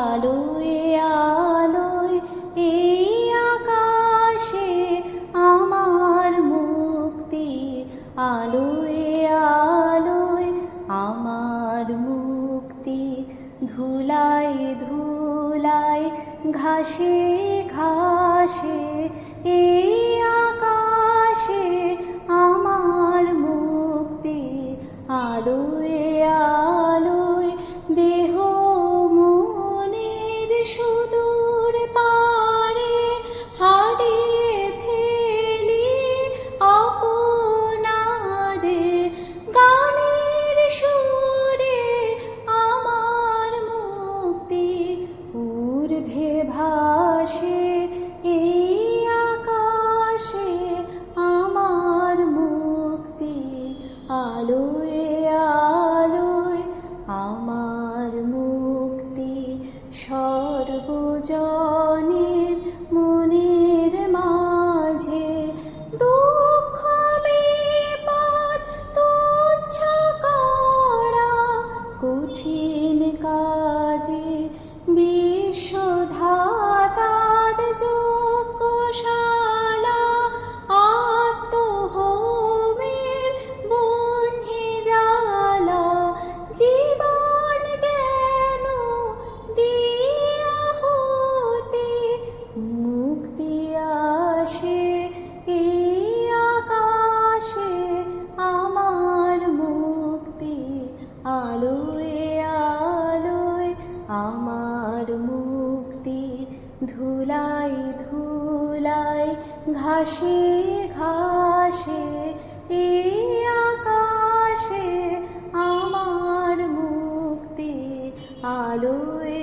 আলোয় আলোয় এই আকাশে আমার মুক্তি, আলোয় আলোয় আমার মুক্তি। ধুলায় ধুলায় ঘাসে ঘাসে এই আকাশে আমার মুক্তি, আলোয় আলোয় দেহ মনের সুদূর পারে হারিয়ে ফেলি আপনারে। গানের সুরে আমার মুক্তি, ঊর্ধ্বে ভাসে এই আকাশে আমার মুক্তি, আলোয় আলোয় আমার মুক্তি। সর্বজনের মনের মাঝে দুঃখ বিপদ তুচ্ছ করা কঠিন কাজে বিশ্বধাতার যজ্ঞশালা। আত্মহোমের বহ্নি জ্বালা জীবন যেন দিয়া হতে, মুক্তি আসে এই আকাশে আমার মুক্তি, আলোয় আলোয় আমার মুক্তি। ধুলায় ধুলায় ঘাসে ঘাসে এই আকাশে আমার মুক্তি, আলোয়